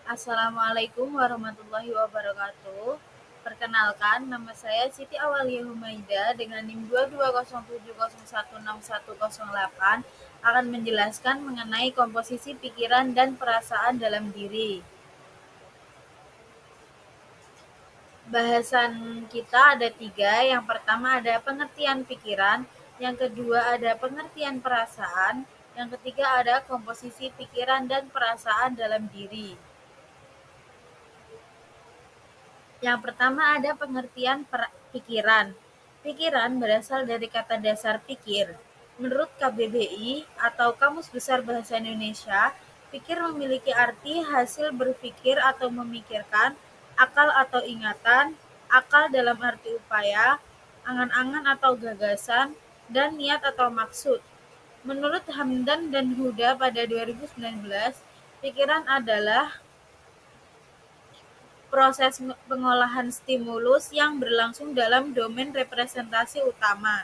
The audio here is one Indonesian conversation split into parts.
Assalamualaikum warahmatullahi wabarakatuh. Perkenalkan, nama saya Siti Awalia Humaida dengan NIM 2207016108 akan menjelaskan mengenai komposisi pikiran dan perasaan dalam diri. Bahasan kita ada 3. Yang pertama ada pengertian pikiran, yang kedua ada pengertian perasaan, yang ketiga ada komposisi pikiran dan perasaan dalam diri. Yang pertama ada pengertian pikiran. Pikiran berasal dari kata dasar pikir. Menurut KBBI atau Kamus Besar Bahasa Indonesia, pikir memiliki arti hasil berpikir atau memikirkan, akal atau ingatan, akal dalam arti upaya, angan-angan atau gagasan, dan niat atau maksud. Menurut Hamdan dan Huda pada 2019, pikiran adalah proses pengolahan stimulus yang berlangsung dalam domain representasi utama,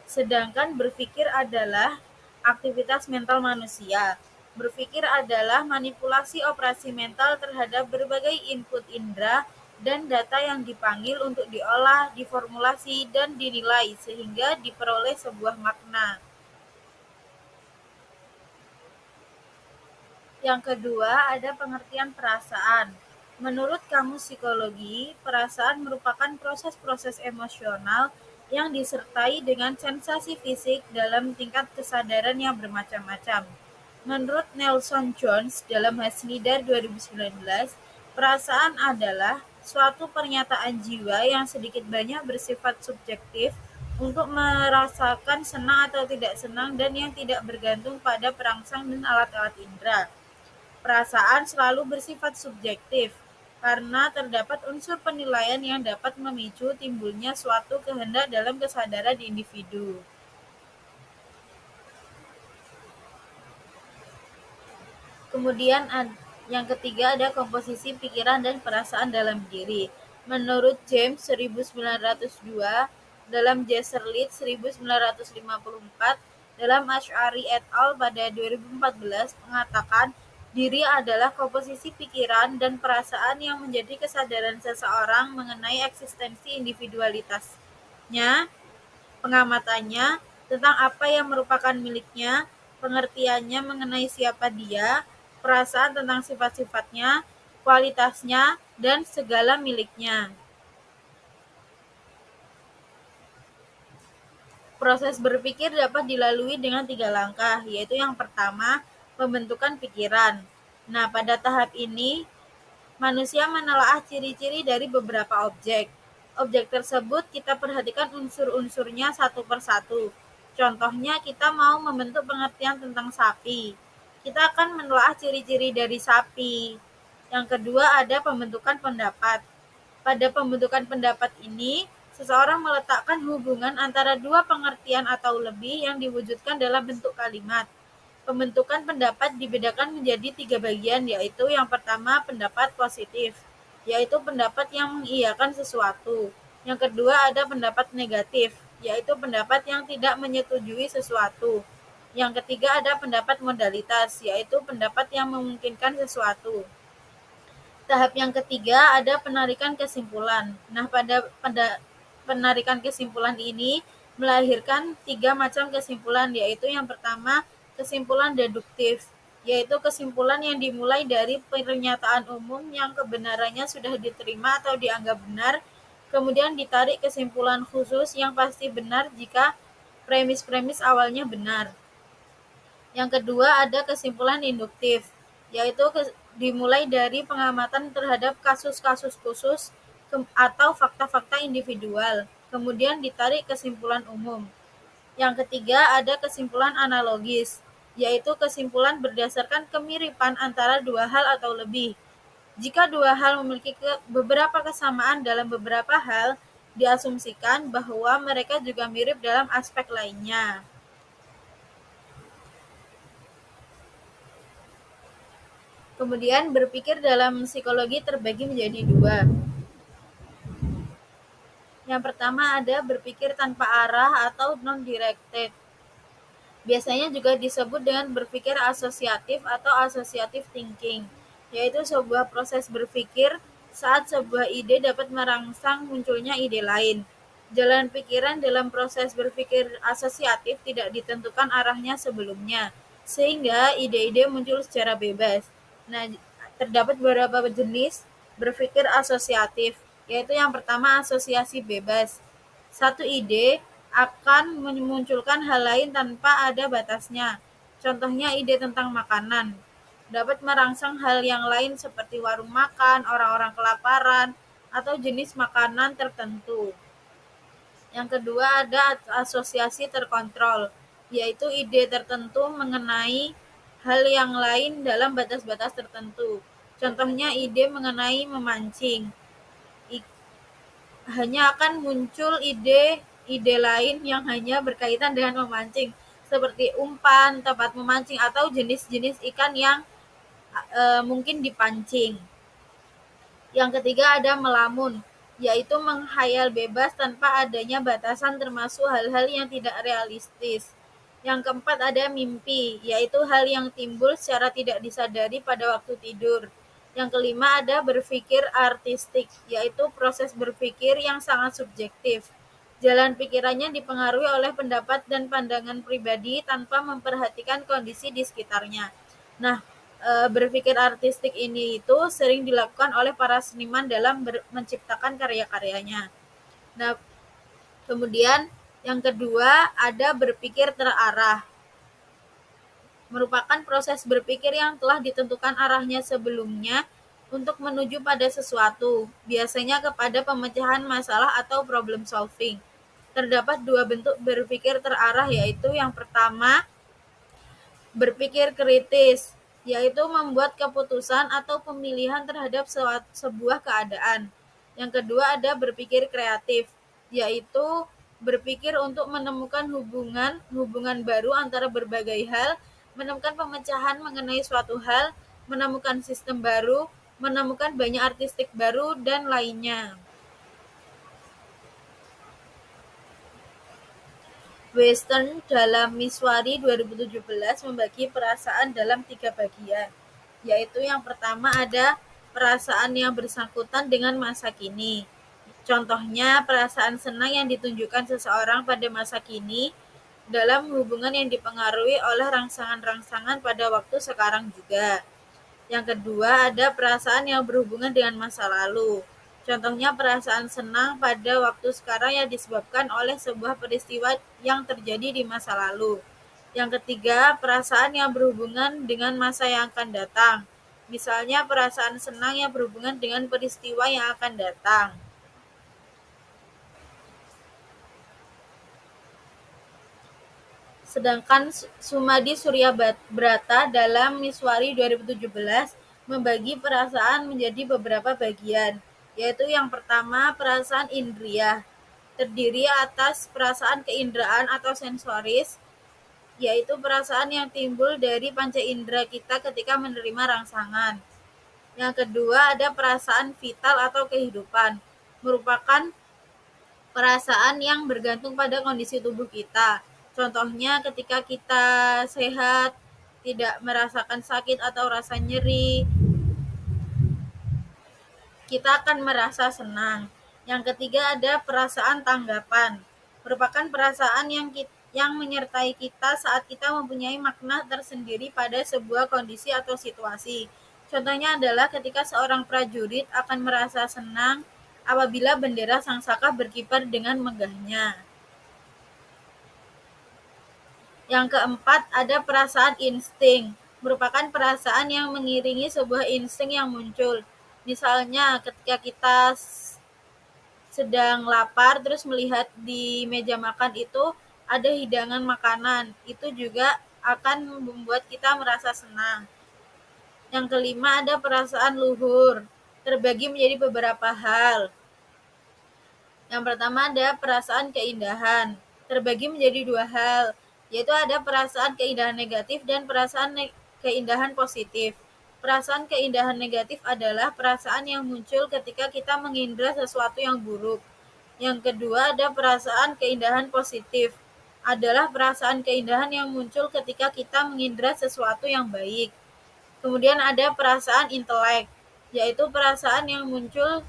sedangkan berpikir adalah aktivitas mental manusia. Berpikir adalah manipulasi operasi mental terhadap berbagai input indera dan data yang dipanggil untuk diolah, diformulasi, dan dinilai sehingga diperoleh sebuah makna. Yang kedua, ada pengertian perasaan. Menurut Kamus Psikologi, perasaan merupakan proses-proses emosional yang disertai dengan sensasi fisik dalam tingkat kesadaran yang bermacam-macam. Menurut Nelson Jones dalam Hasnidar 2019, perasaan adalah suatu pernyataan jiwa yang sedikit banyak bersifat subjektif untuk merasakan senang atau tidak senang dan yang tidak bergantung pada perangsang dan alat-alat indera. Perasaan selalu bersifat subjektif, karena terdapat unsur penilaian yang dapat memicu timbulnya suatu kehendak dalam kesadaran individu. Kemudian yang ketiga ada komposisi pikiran dan perasaan dalam diri. Menurut James 1902, dalam Jesserlit 1954, dalam Ash'ari et al. Pada 2014 mengatakan diri adalah komposisi pikiran dan perasaan yang menjadi kesadaran seseorang mengenai eksistensi individualitasnya, pengamatannya tentang apa yang merupakan miliknya, pengertiannya mengenai siapa dia, perasaan tentang sifat-sifatnya, kualitasnya, dan segala miliknya. Proses berpikir dapat dilalui dengan 3 langkah, yaitu yang pertama, pembentukan pikiran. Nah, pada tahap ini, manusia menelaah ciri-ciri dari beberapa objek. Objek tersebut kita perhatikan unsur-unsurnya satu persatu. Contohnya, kita mau membentuk pengertian tentang sapi. Kita akan menelaah ciri-ciri dari sapi. Yang kedua ada pembentukan pendapat. Pada pembentukan pendapat ini, seseorang meletakkan hubungan antara dua pengertian atau lebih yang diwujudkan dalam bentuk kalimat. Pembentukan pendapat dibedakan menjadi 3 bagian, yaitu yang pertama pendapat positif, yaitu pendapat yang mengiyakan sesuatu. Yang kedua ada pendapat negatif, yaitu pendapat yang tidak menyetujui sesuatu. Yang ketiga ada pendapat modalitas, yaitu pendapat yang memungkinkan sesuatu. Tahap yang ketiga ada penarikan kesimpulan. Nah, pada penarikan kesimpulan ini melahirkan 3 macam kesimpulan, yaitu yang pertama kesimpulan deduktif, yaitu kesimpulan yang dimulai dari pernyataan umum yang kebenarannya sudah diterima atau dianggap benar, kemudian ditarik kesimpulan khusus yang pasti benar jika premis-premis awalnya benar. Yang kedua ada kesimpulan induktif, yaitu dimulai dari pengamatan terhadap kasus-kasus khusus atau fakta-fakta individual, kemudian ditarik kesimpulan umum. Yang ketiga ada kesimpulan analogis, yaitu kesimpulan berdasarkan kemiripan antara dua hal atau lebih. Jika dua hal memiliki beberapa kesamaan dalam beberapa hal, diasumsikan bahwa mereka juga mirip dalam aspek lainnya. Kemudian berpikir dalam psikologi terbagi menjadi 2. Yang pertama ada berpikir tanpa arah atau non-directed. Biasanya juga disebut dengan berpikir asosiatif atau associative thinking. yaitu sebuah proses berpikir saat sebuah ide dapat merangsang munculnya ide lain. Jalan pikiran dalam proses berpikir asosiatif tidak ditentukan arahnya sebelumnya, sehingga ide-ide muncul secara bebas. Nah, terdapat beberapa jenis berpikir asosiatif, yaitu yang pertama asosiasi bebas. Satu ide akan memunculkan hal lain tanpa ada batasnya. Contohnya ide tentang makanan dapat merangsang hal yang lain seperti warung makan, orang-orang kelaparan, atau jenis makanan tertentu. Yang kedua ada asosiasi terkontrol, yaitu ide tertentu mengenai hal yang lain dalam batas-batas tertentu. Contohnya ide mengenai memancing. Hanya akan muncul ide-ide lain yang hanya berkaitan dengan memancing, seperti umpan, tempat memancing, atau jenis-jenis ikan yang mungkin dipancing. Yang ketiga ada melamun, yaitu menghayal bebas tanpa adanya batasan termasuk hal-hal yang tidak realistis. Yang keempat ada mimpi, yaitu hal yang timbul secara tidak disadari pada waktu tidur. Yang kelima ada berpikir artistik, yaitu proses berpikir yang sangat subjektif. Jalan pikirannya dipengaruhi oleh pendapat dan pandangan pribadi tanpa memperhatikan kondisi di sekitarnya. Nah, berpikir artistik ini itu sering dilakukan oleh para seniman dalam menciptakan karya-karyanya. Nah, kemudian yang kedua ada berpikir terarah. Merupakan proses berpikir yang telah ditentukan arahnya sebelumnya untuk menuju pada sesuatu, biasanya kepada pemecahan masalah atau problem solving. Terdapat dua bentuk berpikir terarah, yaitu yang pertama berpikir kritis, yaitu membuat keputusan atau pemilihan terhadap sebuah keadaan. Yang kedua ada berpikir kreatif, yaitu berpikir untuk menemukan hubungan baru antara berbagai hal, menemukan pemecahan mengenai suatu hal, menemukan sistem baru, menemukan banyak artistik baru, dan lainnya. Western dalam Mishwari 2017 membagi perasaan dalam 3 bagian, yaitu yang pertama ada perasaan yang bersangkutan dengan masa kini. Contohnya, perasaan senang yang ditunjukkan seseorang pada masa kini dalam hubungan yang dipengaruhi oleh rangsangan-rangsangan pada waktu sekarang juga. Yang kedua, ada perasaan yang berhubungan dengan masa lalu. Contohnya perasaan senang pada waktu sekarang yang disebabkan oleh sebuah peristiwa yang terjadi di masa lalu. Yang ketiga, perasaan yang berhubungan dengan masa yang akan datang. Misalnya perasaan senang yang berhubungan dengan peristiwa yang akan datang. Sedangkan Sumadi Suryabrata dalam Mishwari 2017 membagi perasaan menjadi beberapa bagian, yaitu yang pertama perasaan indriya, terdiri atas perasaan keinderaan atau sensoris, yaitu perasaan yang timbul dari panca indera kita ketika menerima rangsangan. Yang kedua ada perasaan vital atau kehidupan, merupakan perasaan yang bergantung pada kondisi tubuh kita. Contohnya ketika kita sehat, tidak merasakan sakit atau rasa nyeri, kita akan merasa senang. Yang ketiga ada perasaan tanggapan, merupakan perasaan yang menyertai kita saat kita mempunyai makna tersendiri pada sebuah kondisi atau situasi. Contohnya adalah ketika seorang prajurit akan merasa senang apabila bendera sang saka berkibar dengan megahnya. Yang keempat ada perasaan insting, merupakan perasaan yang mengiringi sebuah insting yang muncul. Misalnya ketika kita sedang lapar terus melihat di meja makan itu ada hidangan makanan, itu juga akan membuat kita merasa senang. Yang kelima ada perasaan luhur, terbagi menjadi beberapa hal. Yang pertama ada perasaan keindahan, terbagi menjadi dua hal, yaitu ada perasaan keindahan negatif dan perasaan keindahan positif. Perasaan keindahan negatif adalah perasaan yang muncul ketika kita mengindra sesuatu yang buruk. Yang kedua ada perasaan keindahan positif, adalah perasaan keindahan yang muncul ketika kita mengindra sesuatu yang baik. Kemudian ada perasaan intelek, yaitu perasaan yang muncul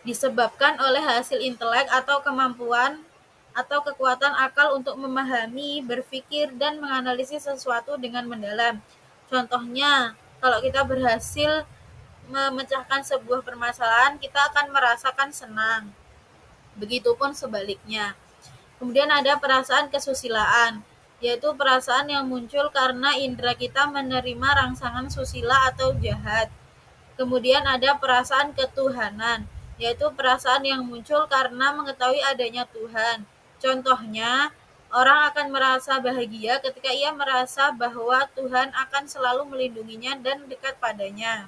disebabkan oleh hasil intelek atau kemampuan atau kekuatan akal untuk memahami, berpikir, dan menganalisis sesuatu dengan mendalam. Contohnya, kalau kita berhasil memecahkan sebuah permasalahan, kita akan merasakan senang. Begitupun sebaliknya. Kemudian ada perasaan kesusilaan, yaitu perasaan yang muncul karena indera kita menerima rangsangan susila atau jahat. Kemudian ada perasaan ketuhanan, yaitu perasaan yang muncul karena mengetahui adanya Tuhan. Contohnya, orang akan merasa bahagia ketika ia merasa bahwa Tuhan akan selalu melindunginya dan dekat padanya.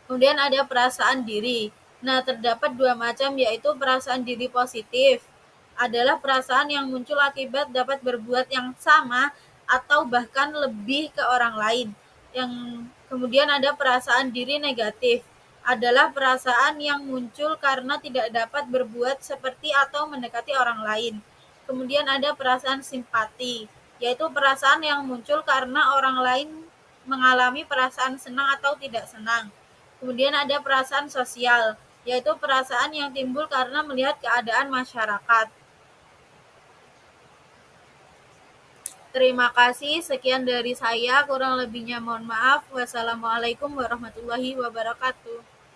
Kemudian ada perasaan diri. Nah, terdapat dua macam, yaitu perasaan diri positif adalah perasaan yang muncul akibat dapat berbuat yang sama atau bahkan lebih ke orang lain. Yang kemudian ada perasaan diri negatif adalah perasaan yang muncul karena tidak dapat berbuat seperti atau mendekati orang lain. Kemudian ada perasaan simpati, yaitu perasaan yang muncul karena orang lain mengalami perasaan senang atau tidak senang. Kemudian ada perasaan sosial, yaitu perasaan yang timbul karena melihat keadaan masyarakat. Terima kasih, sekian dari saya, kurang lebihnya mohon maaf. Wassalamualaikum warahmatullahi wabarakatuh.